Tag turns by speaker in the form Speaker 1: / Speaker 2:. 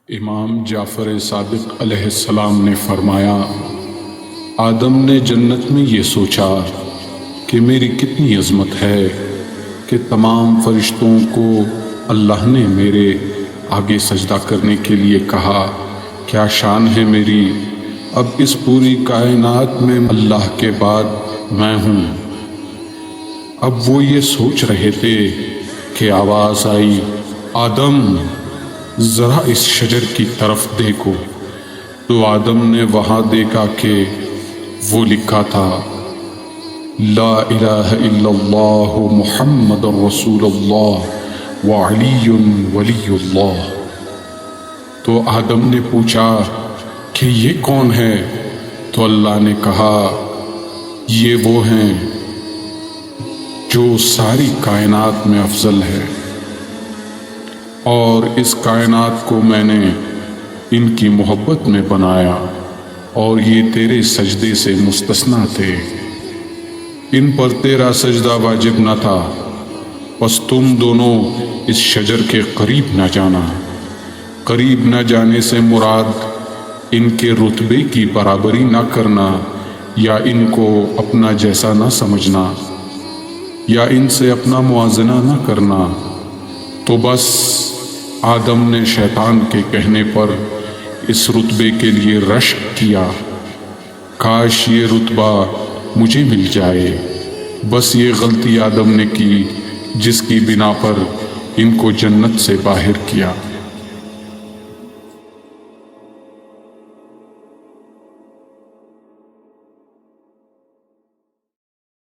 Speaker 1: امام جعفر صادق علیہ السلام نے فرمایا، آدم نے جنت میں یہ سوچا کہ میری کتنی عظمت ہے کہ تمام فرشتوں کو اللہ نے میرے آگے سجدہ کرنے کے لیے کہا، کیا شان ہے میری، اب اس پوری کائنات میں اللہ کے بعد میں ہوں۔ اب وہ یہ سوچ رہے تھے کہ آواز آئی، آدم ذرا اس شجر کی طرف دیکھو۔ تو آدم نے وہاں دیکھا کہ وہ لکھا تھا، لا الہ الا اللہ محمد رسول اللہ وعلی ولی اللہ۔ تو آدم نے پوچھا کہ یہ کون ہے؟ تو اللہ نے کہا، یہ وہ ہیں جو ساری کائنات میں افضل ہے، اور اس کائنات کو میں نے ان کی محبت میں بنایا، اور یہ تیرے سجدے سے مستثنی تھے، ان پر تیرا سجدہ واجب نہ تھا، بس تم دونوں اس شجر کے قریب نہ جانا۔ قریب نہ جانے سے مراد ان کے رتبے کی برابری نہ کرنا، یا ان کو اپنا جیسا نہ سمجھنا، یا ان سے اپنا موازنہ نہ کرنا۔ تو بس آدم نے شیطان کے کہنے پر اس رتبے کے لیے رشک کیا، کاش یہ رتبہ مجھے مل جائے۔ بس یہ غلطی آدم نے کی جس کی بنا پر ان کو جنت سے باہر کیا۔